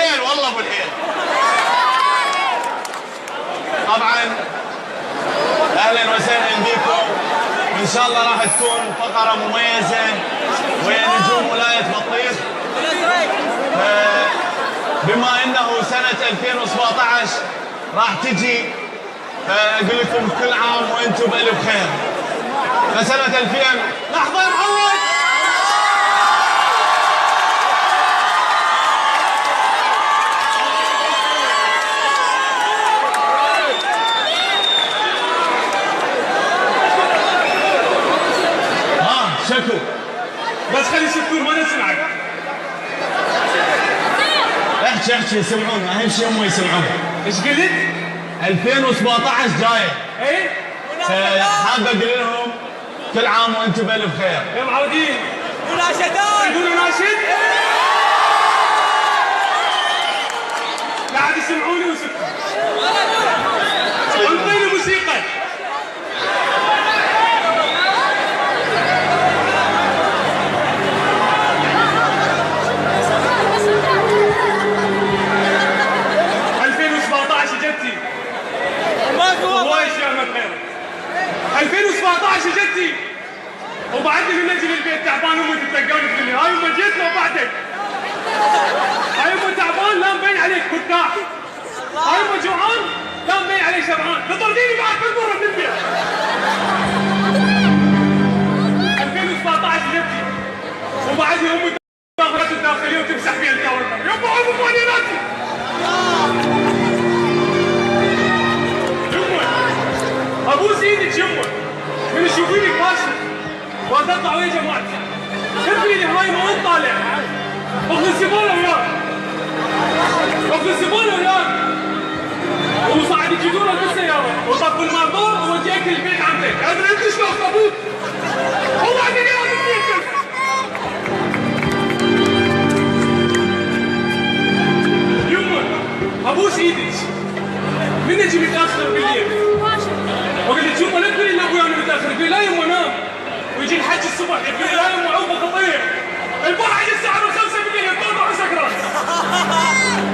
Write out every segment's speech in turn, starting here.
الهيل والله ابو الهيل. طبعا اهلا وسهلا بكم، وان شاء الله راح تكون فقره مميزه ويا نجوم ولايه بطيخ. بما انه سنه 2017 راح تجي، فاقول لكم كل عام وانتم بالف خير. فسنه 2000 لحظه يا معود. شكو بس خلي يشوفون ما نسمعك. احكي يسمعون، اهم شيء هم يسمعون. ايش قلت؟ 2017 جايه. ايه؟ حاب اقول لهم كل عام وانتم بالف خير. يا معودين مناشدات يقولوا ناشد؟ قاعد يسمعوني وسكتوا. انطيني موسيقى. الله يشامك خير. 2017 جدتي وبعدني من نجي للبيت تعبان، امي تتلقوني تقول لي هاي امي جيت لو بعدك. هاي امي تعبان لا مبين عليك مرتاح. هاي امي جوعان لا مبين عليك شبعان. تطرديني بعد بالمره من البيت. 2017 جدتي وبعدني امي تاخذت الداخليه وتمسح فيها الكاونتر. يبا ابو ماليناتي. ابوس ايدك يمه من يشوفيني فاشل وتطلع ويا جماعتي. ابني هاي ما انت طالع. اخذ الزباله وياك. اخذ الزباله وياك. وصعد يجدونه بالسياره وطفوا الماطور ووديك البيت عندك. ادري انت شلون طبوط. والله اني لازم تنكس. يمه ابوس ايدك من نجي متاخر بالليل وقلت لي يما لا تقولي لابوي انا متاخر. يقول لا يما نام. ويجي الحج الصبح يقول لا يما عوفه خطيه. البارحه جت الساعه 5 بالليل الطلبه سكران.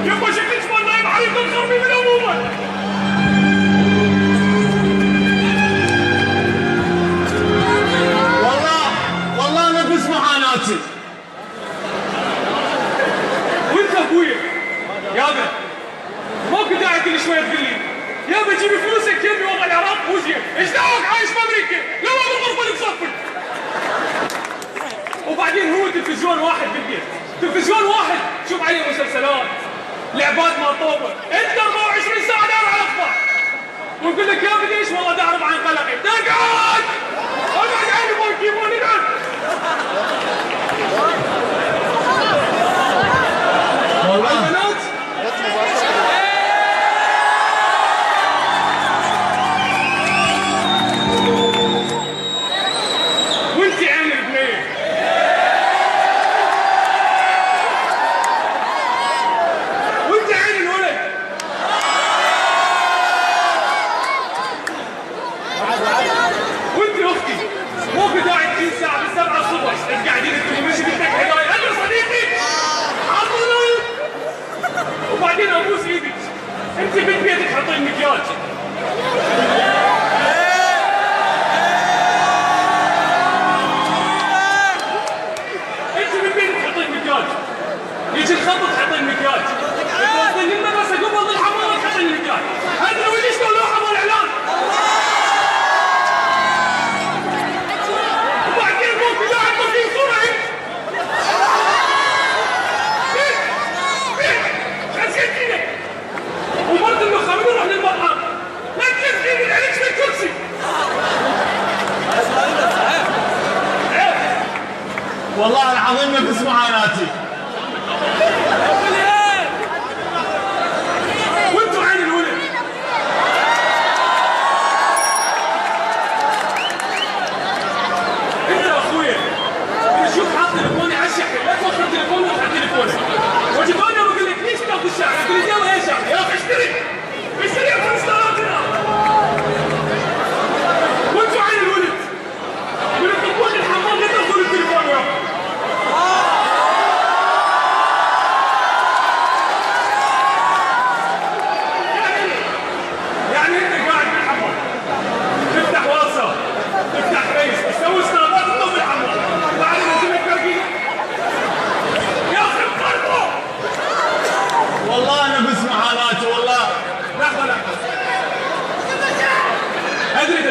يما شكلك ما نايم علي تنخربي من امومك. والله نفس معاناتي. وانت ابويا يابا ماكو داعي كل شويه تقول لي يابا جيب فلوسك جيبي وضع العراق مو زين. ايش دعوك عايش بامريكا؟ لا ما بالغرفه اللي بصفك. وبعدين هو تلفزيون واحد بالبيت، تلفزيون واحد شوف عليه مسلسلات لعبات ما طوبه. انت 24 ساعه دار على الاخبار. ونقول لك يابا ليش؟ والله داعرب عن قلقي. اقعد اقعد عيني مو يجيبون اقعد. والله البنات وانت عين البنيه. وانت عين الولد. وانت اختي مو داعي تجي الساعه 7 الصبح قاعدين انتم مش بدك هدايا. انا صديقي عطوني. وبعدين ابوس ايدك انت بيتك حطي المكياج. يجي الخبط حط المكياج. توصلني المدرسه قبل الحمام حط المكياج. ادري وليش لو لوحه مال اعلان. وبعدين ممكن لاعب في صوره هيك. غسلت ايدك. ومرت المخ من نروح للمطعم. لا تغسل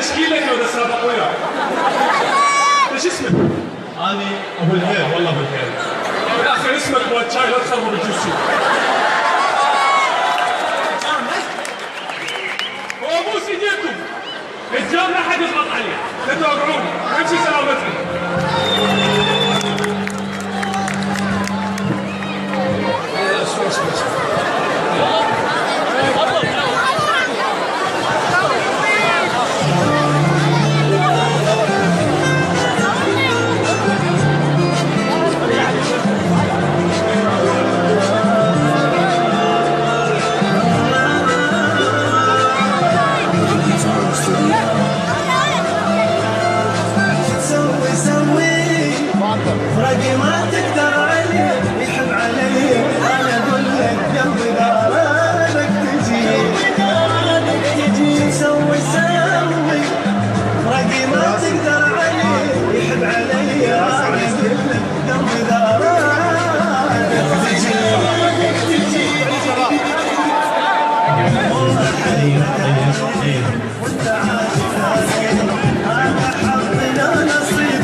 تشكيلك لو سابق وياك. ايش اسمك؟ أنا أبو الهير والله أبو الهير. يا اخي اسمك مال شاي لا تخرب الجوسي. وابوس ايديكم. الرجال لا حد يضغط عليه. لا توقعون. امشي سلامتك. فرقي ما تقدر علي يحب علي انا اقول لك قلبي غارك تجي تسوي سوي فرقي ما تقدر علي يحب علي انا اقول لك قلبي غارك تجي والله حياتي وانت عاشق انا حظنا نصيب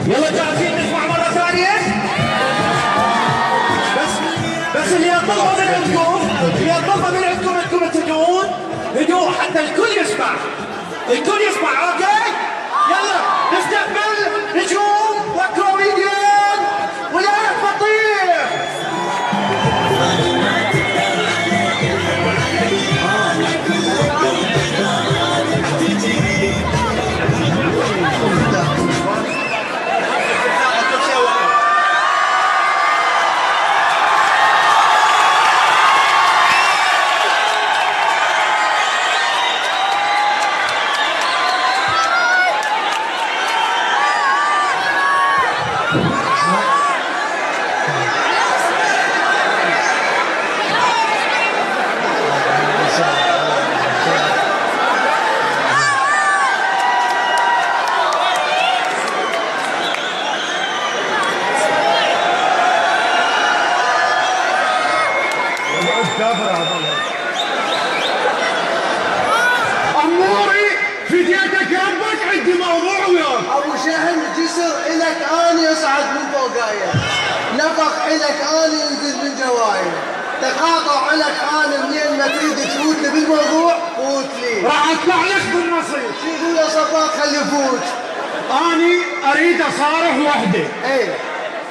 يلا جاهزين نسمع مرة ثانية؟ بس اللي يطلبها من عندكم انكم تهدون هدوء حتى الكل يسمع. الكل يسمع اوكي؟ يلا نستقبل نجوم وكوميديان ولاية بطيخ. أموري فديتك ربك عندي موضوع وياك. ابو شهل جسر الك اني يصعد من فوقايه، نفخ الك اني ينزل من جوايه، تقاطع الك اني منين ما تريد تفوت لي بالموضوع فوت لي. راح اطلع لك بالنصيب. شو يقول يا صفاق خلي يفوت. اني اريد اصارح وحده ايه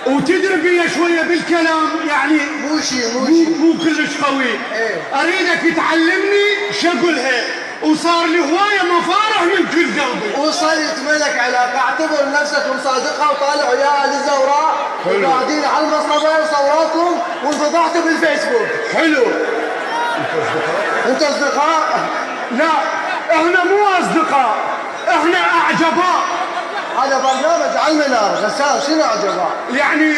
وتدري بيا شويه بالكلام يعني مو شي مو كلش قوي. إيه. اريدك تعلمني شو اقولها وصار لي هوايه مفارح من كل قلبي. وصلت ملك علاقه، اعتبر نفسك مصادقه وطالع وياها للزوراء وقاعدين على المصطبه وصوراتكم وانفضحتوا بالفيسبوك. حلو. انت اصدقاء؟ لا احنا مو اصدقاء، احنا اعجباء. هذا برنامج على المنار غسان، شنو عجبها؟ يعني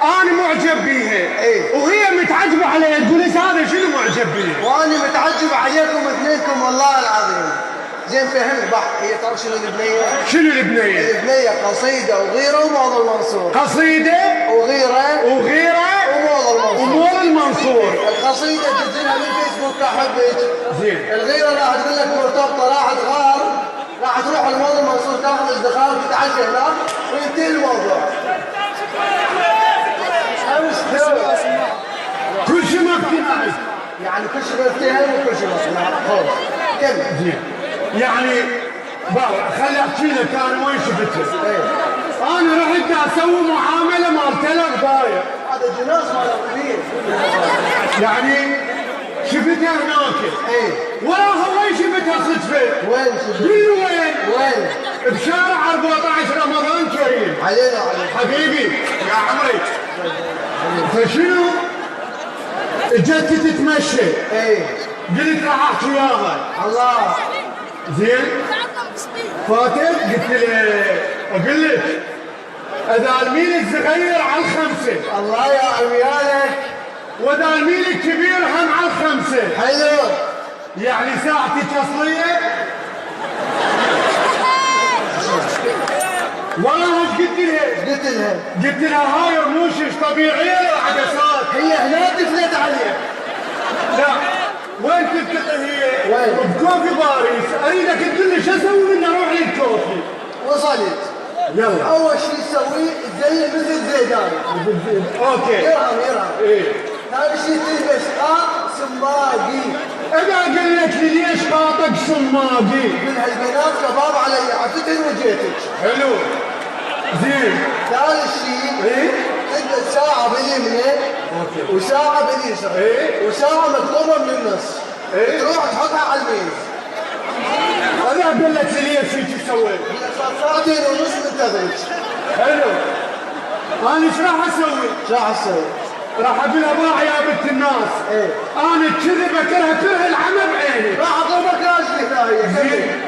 انا معجب بيها إيه. وهي متعجبه علي، تقول لي هذا شنو معجب بيه؟ وانا متعجب عليكم اثنينكم والله العظيم. زين فهمت بقى هي ترى شنو البنيه؟ شنو البنيه؟ البنيه قصيده وغيره وموضوع المنصور. قصيده وغيره وموضوع المنصور. القصيده تنزلها بالفيسبوك احبك. زين. الغيره راح تقول لك مرتبطه راحت غار، راح تروح الموضوع المنصور تاخذ اصدقائك وتتعشى هناك وينتهي الموضوع. كل شيء مفتوح يعني كل شيء بيفتهم وكل شيء مصنع. خوش كمل. زين. يعني بابا خلي احكي لك انا وين شفتها. انا رحت اسوي معامله مال تلق ضايع. هذا جناس مال الربيع. يعني شفتها هناك. ايه. وراها وين شفتها صدفه؟ وين شفتها؟ قل لي وين؟ وين؟ بشارع 14 رمضان كريم. علينا حبيبي يا عمري. فشنو؟ اجت تتمشى. ايه. قلت راح احكي وياها. الله. زين؟ فاتت قلت لي اقول لك اذا الميل الصغير على الخمسه. الله يا عميالك. واذا الميل الكبير هم على الخمسه. حلو. يعني ساعتك اصليه؟ والله ايش قلت لها؟ قلت لها قلت لها هاي رموشش طبيعيه ولا عدسات؟ هي هنا دفنت عليها. لا وين تلتقي هي؟ وين؟ بكوفي باريس، اريدك تقول لي شو اسوي من اروح للكوفي. وصلت. يلا اول شيء تسويه تزين مثل زيدان. اوكي يرهم. ايه. ثاني شيء تلبس سماقي. انا قلت لي ليش خاطك سماقي؟ من هالبنات كباب علي عفتن وجيتك. حلو زين. ثالث شيء ايه تلبس ساعة باليمنى وساعة باليسرى إيه؟ وساعة مكتوبة من النص. إيه؟ تروح تحطها على الميز. انا قلت لي ليش هيك سويت؟ ساعتين ونص منتظرك. حلو. انا ايش راح اسوي؟ شو راح تسوي؟ راح اقول لها باع يا بنت الناس. ايه انا كذب اكرهها كره العمى بعيني. راح اضربك راجلي هاي. زين.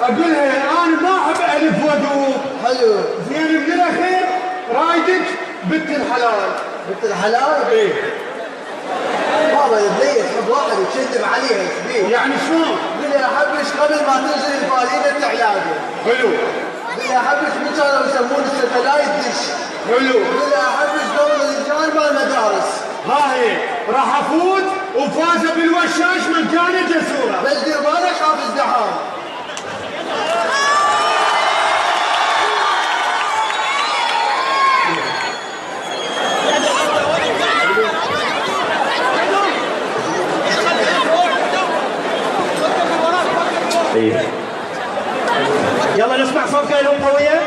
اقول لها انا ما احب الف ودوب. حلو. زين من الاخير رايدك بنت الحلال. بنت الحلال؟ ايه. بابا البنية تحب واحد يكذب عليها كبير. يعني شلون؟ قل لي احبش قبل ما تنزل الفالينة التعلاقة. حلو. قل لي احبش من كانوا يسمون الستلايت دش. حلو. قل لي احبش دور الرجال مال المدارس. ها هي راح افوت وفاز بالوشاش من كانت جسوره. بس دير بالك خاف ازدحام. يلا نسمع صوت كلام قوية.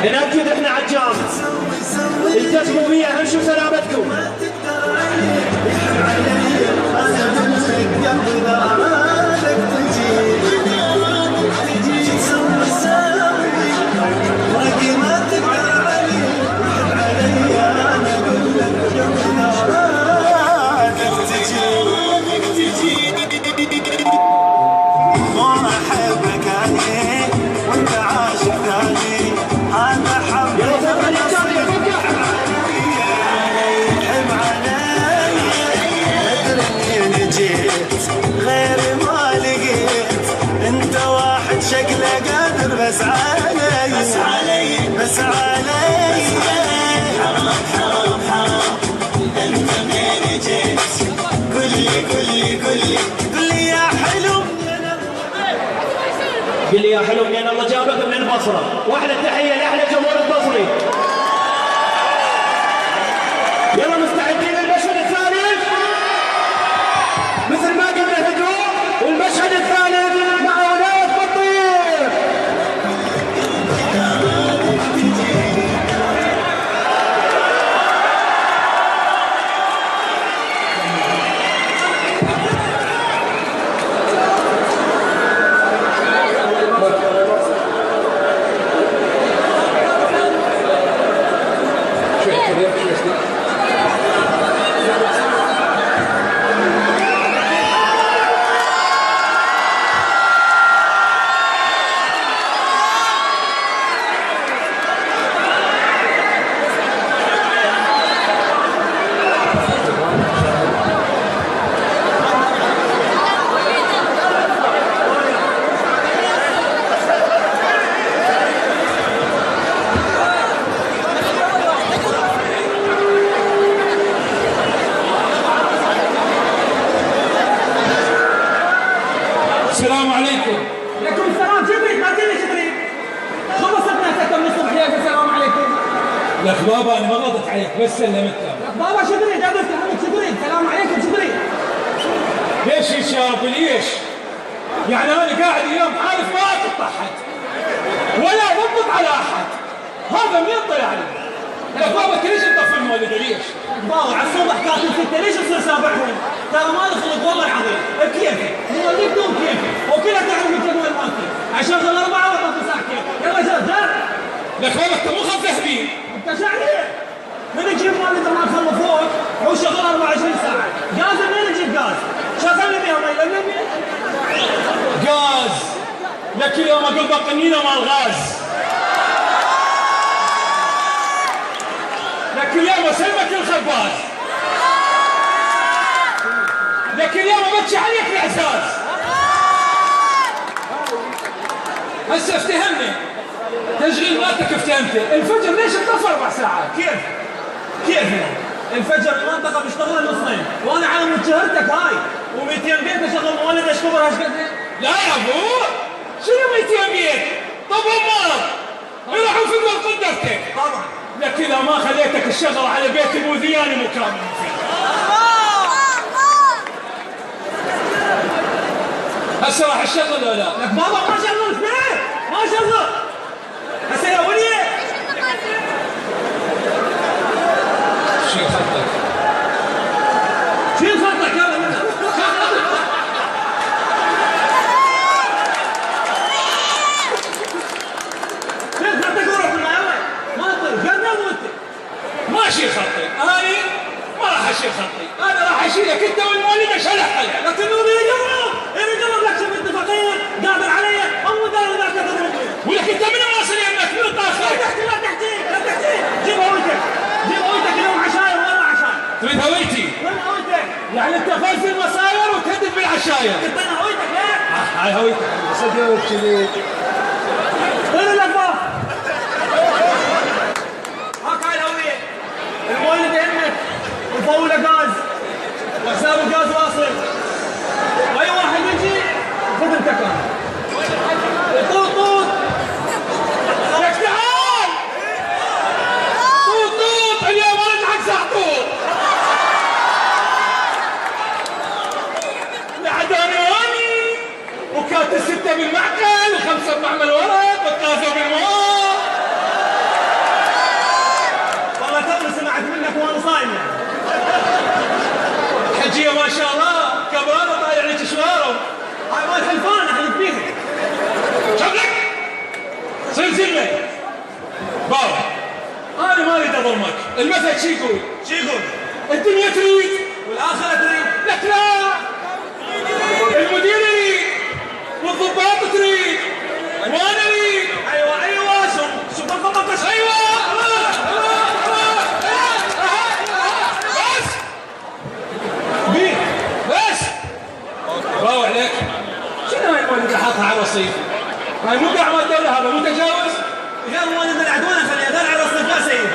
نأكد احنا عجام، التزموا بي اهم شيء سلامتكم. بس علي حرام حرام حرام انت منين جيت قل لي يا حلو قل لي يا حلو منين الله جابك من البصرة. واحلى تحية لأحلى جمهور البصري. يلا مستعدين للمشهد الثاني مثل ما قلنا هدوء. والمشهد الثالث مع ولاية بطيخ. السلام عليكم. عليكم السلام. جبريل ما تجيني جبريل. خلصتنا ستة من الصبح يا السلام عليكم. لك بابا انا ما غلطت عليك بس سلمت لك. بابا جبريل قابلت عمك جبريل. السلام عليكم جبريل. ليش يا شاب ليش؟ يعني انا قاعد اليوم عارف ما اقطع حد ولا اضبط على احد. هذا منين طلع لي؟ لك بابا انت ليش تطفي المولد ليش؟ بابا على الصبح كاتب ستة ليش تصير سابعهم؟ ترى ما دخلت والله العظيم بكيفي مولد بدون كيفي وكلها تعرف الجدول مالتي عشان ظل 4 وطف ساعتين. يلا جاهز. لك بابا انت مو خف تهبيل. انت شعري من يجيب مالد ما خلوا فوق هو شغال 24 ساعة. غاز منين يجيب غاز؟ شغل لي بيها ما يلمني. غاز لك يوم اقول بطنينه مال غاز. لك اليوم اسلمك الخباز، لك اليوم امشي عليك الاساس. هسه افتهمني تشغيل مالتك افتهمته. الفجر ليش اتصل 4 ساعات؟ كيف الفجر المنطقه بيشتغلها نصين، وانا على متجهرتك هاي و200 بيت اشغل مولد اشكبر هالقد. لا يا ابو شنو 200 بيت؟ طب امال يروحوا في قدرتك طبعا. لك اذا ما خليتك الشغل على بيت ابو ذياني مكامل فيه. هسه راح الشغل ولا لا؟ لك بابا ما شغلت فيه، ما شغل. هسه يا وليه شيل خطك، شيل خطك يلا منها. شيل خطك وروح من يلا ما تطير قدام وانت. ما اشيل خطي، انا ما راح اشيل خطي، انا راح اشيلك انت والمولد اشيل حالك. لكنه بيجرب لك شوف اتفاقيه قادر علي او دار ذاك تضربني. ولك انت من واصل يمك من طاخك؟ لا تحكي جيب هويتك اليوم عشاير وانا عشاير. تريد هويتي؟ وين هويتك؟ يعني انت فاز في المصاير وتهدد بالعشاير. قلت انا هويتك ليه؟ هاي هويتك صدق كذي. وين الافاق؟ هاك هاي الهويه. المولد يهمك وفوله غاز وحساب الغاز واصل، واي واحد يجي خذ التكان طوط لك تعال طوط اليوم ارجعك زعطوط لعداني وكانت 6 بالمعقل و5 بمعمل ورق والثالثة بالماء. والله توني سمعت منك وانا صايم يعني. الحجية ما شاء الله كبرانة طايع لك شوارهم. هاي مال حلفان احلف فيها. شغلك سلسلة بابا انا ما اريد اظلمك. المثل شي يقول الدنيا تريد والاخره تريد. لك لا المدير يريد والضباط تريد وانا اريد. ايوه شو بالضبط. ايوه بس مين؟ بس راوح عليك. شنو هاي المولد اللي حاطها على الرصيف؟ هاي مو قاع ما الدولة، هذا متجاوز. غير مولد العدوانه خليها دار على الرصيف يا سيدي.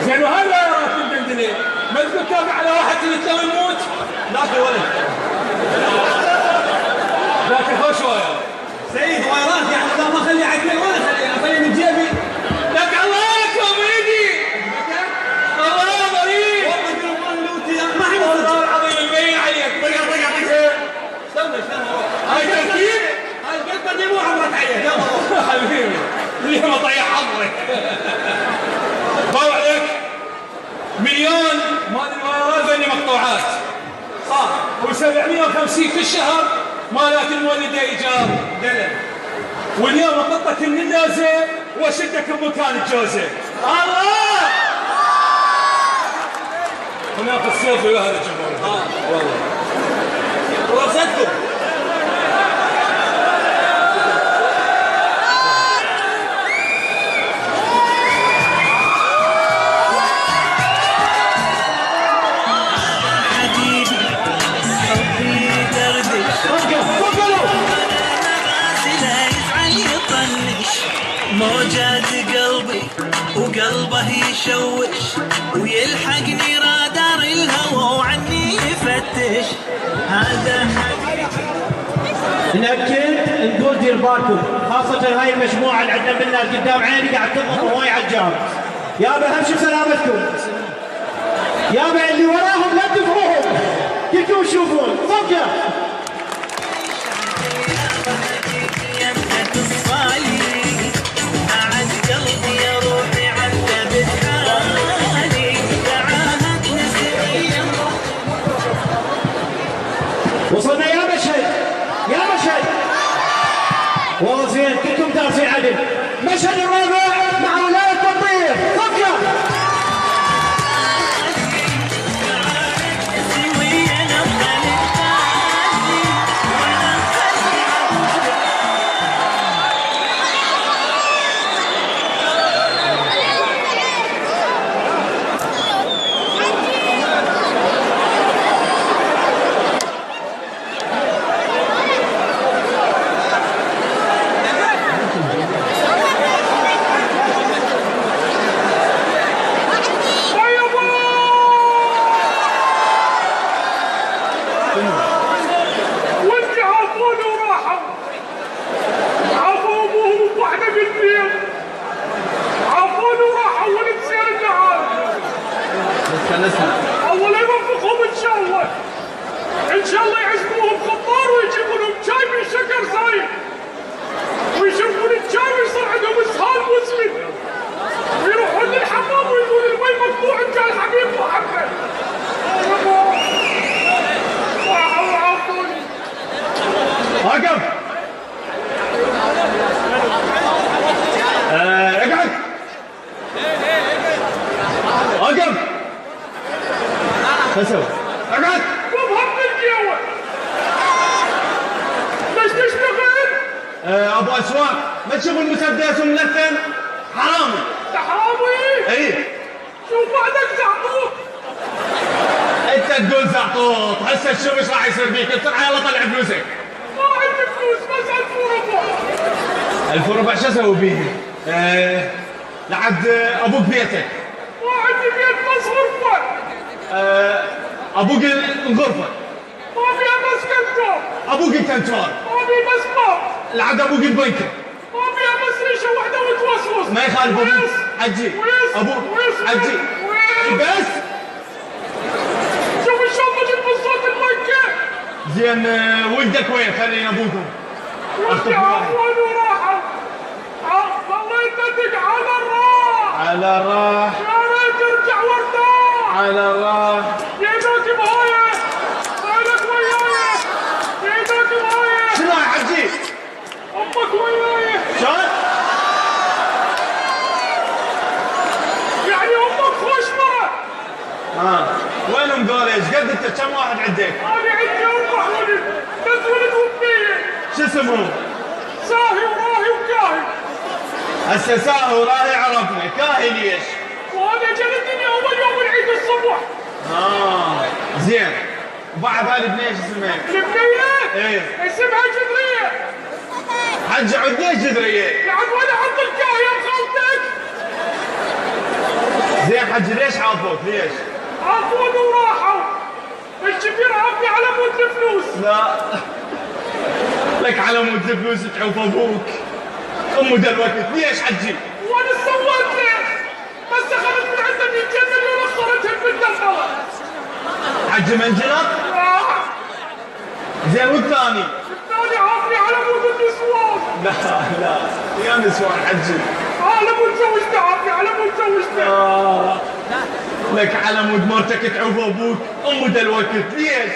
زين وهاي الغيارات المدندنة ما تقول تابع على واحد تلتلو يموت؟ ذاك الولد ذاك خوش واير سيد وايرات يعني اذا ما اخلي عقلي ولا اخلي من جيبي. لك الله يكرم ايدي الله ضريب والله قلبان لوتي ما حد والله العظيم المبين عليك. استنى هاي تركيب هاي القطه دي مو عبرت عينك يلا حبيبي اليوم اطيح حظك. طاوع عليك مليون مال الوايرات ذني مقطوعات صح و750 في الشهر مالات المولده ايجار دلل. واليوم احطك من النازه واشدك بمكان الجوزه. الله هناك السيف وهذا الجمهور. والله ورصدكم موجات قلبي وقلبه يشوش ويلحقني رادار الهوى وعني يفتش. هذا نأكد نقول دير بالكم، خاصة هاي المجموعة اللي عندنا منها قدام عيني قاعد تضغط هواي على الجام. يابا اهم شيء سلامتكم. يابا اللي وراهم لا تدفعوهم، كلكم تشوفون صفقة. وصلنا يا مشهد والله زين كلكم دارسين عدل. مشهد الرابع مع ولاية تطبيق صفقة. ابو اسواق ما تشوف المسدس وملثم حرامي. انت حرامي؟ اي شوف بعدك زعطوط. انت تقول زعطوط هسه تشوف ايش راح يصير فيك. بسرعه يلا طلع فلوسك. ما عندي فلوس بس 1000 وربع. 1000 وربع شو اسوي بيه؟ لعد ابوك بيتك. ما عندي بيت بس غرفة. ابوك الغرفه. ما فيها بس كنتور. ابوك الكنتور. ما في بس باب. لعد ابوك البنكه. ما فيها بس ريشة واحدة وتوسوس. ما يخالف ابوك. حجي ابوك حجي بس. شوف الشنطة جنب صوت البنكة. زين ولدك وين؟ خلينا ابوكم. ولدي عفوا وراحوا. ضليت ادق على الراح. على الراح. يا ريت ارجع وارتاح. على الراح. يدك بهاية. وينك وياي؟ يدك بهاية. شنو يا حجي؟ امك وياي. شلون؟ يعني امك خوش مرة. وينهم ذول؟ ايش قد انت كم واحد عندك؟ انا عندي 4 ولد. بس ولد وبنية. شو اسمهم؟ ساهي وراهي وكاهي. هسه ساهي وراهي عرفنا، كاهي ليش؟ وانا جل الدنيا اول يوم العيد الصبح. زين. وبعد هاي البنيه شو اسمها؟ البنية؟ ايه اسمها جدرية. حج عدنيش جدريه. لعد وين احط الكاهي يا خالتك؟ زين حج ليش عاطوك؟ ليش؟ عافوني وراحوا. الكبير عافني على مود الفلوس. لا لك على مود الفلوس تعوف ابوك. امه ذا الوقت ليش حجي؟ وانا سويت لك؟ بس اخذت من عنده 200 مليون وخسرتهم بالدفره. حجي منجلط؟ زين والثاني؟ الثاني عافني على مود النسوان. لا يا نسوان حجي. على مود زوجته عافني على مود زوجته. لك على مود مرتك تعوف ابوك. امه ذا الوقت ليش؟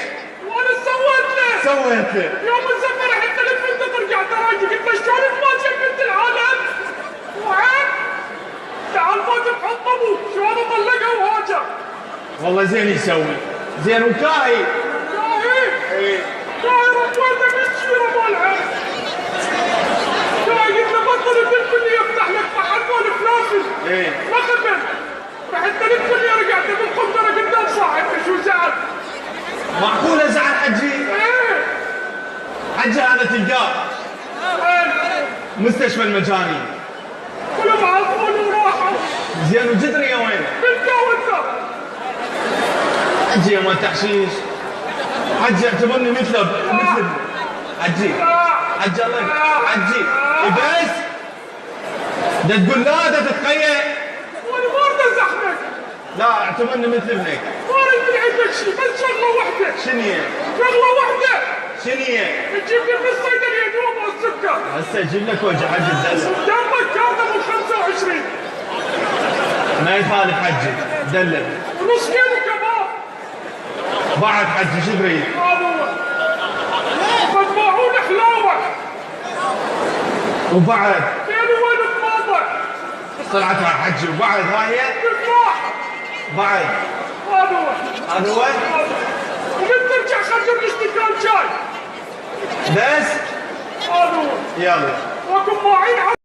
وانا سويت لك؟ سويت له؟ يوم الزفر حتى لك انت ترجع تراجع. قلت له شلون تواجه بنت العالم؟ وين؟ تعال فوت بحط ابوك. شلون اطلقها وهاجر. والله زين يسوي. زين وكاهي؟ كاهي؟ ايه كاهي ربيته بالشيره مالها. كاهي قلت له بطل الكل يفتح لك محل مال فلاسل. ايه ما قبل. فحتى الكل رجعت بالقنطره قدام صاحبته. شو زعل؟ معقوله زعل حجي؟ ايه حجي هذا تلقاه مستشفى المجانين. كلهم عافوني وراحوا. زين وجدريه وين؟ بالجوزه. حجي يا مال تحشيش. حجي اعتبرني مثل حجي. حجي الله حجي. بس ده تقول لا ده تتخيل. وانا ما اريد ازحمك. لا اعتبرني مثل ابنك. ما اريد من عندك شيء بس شغله واحده. شنية؟ شغله واحده. شنية؟ تجيب لي من الصيدليه دوب السكر. هسه اجيب لك وجه حجي الدلة. دمك كاتب ال 25. ما يخالف حجي دلل. ونص كيلو كباب. بعد حجي شو تريد؟ هذا هو. مدفوعون حلاوه. وبعد كيلو وين بماضة. طلعت على حجي. وبعد هاي تفاح. بعد هذا هو. هذا هو. ومن ترجع خرج لي استكان شاي. بس هذا هو. يلا وكم ماعين.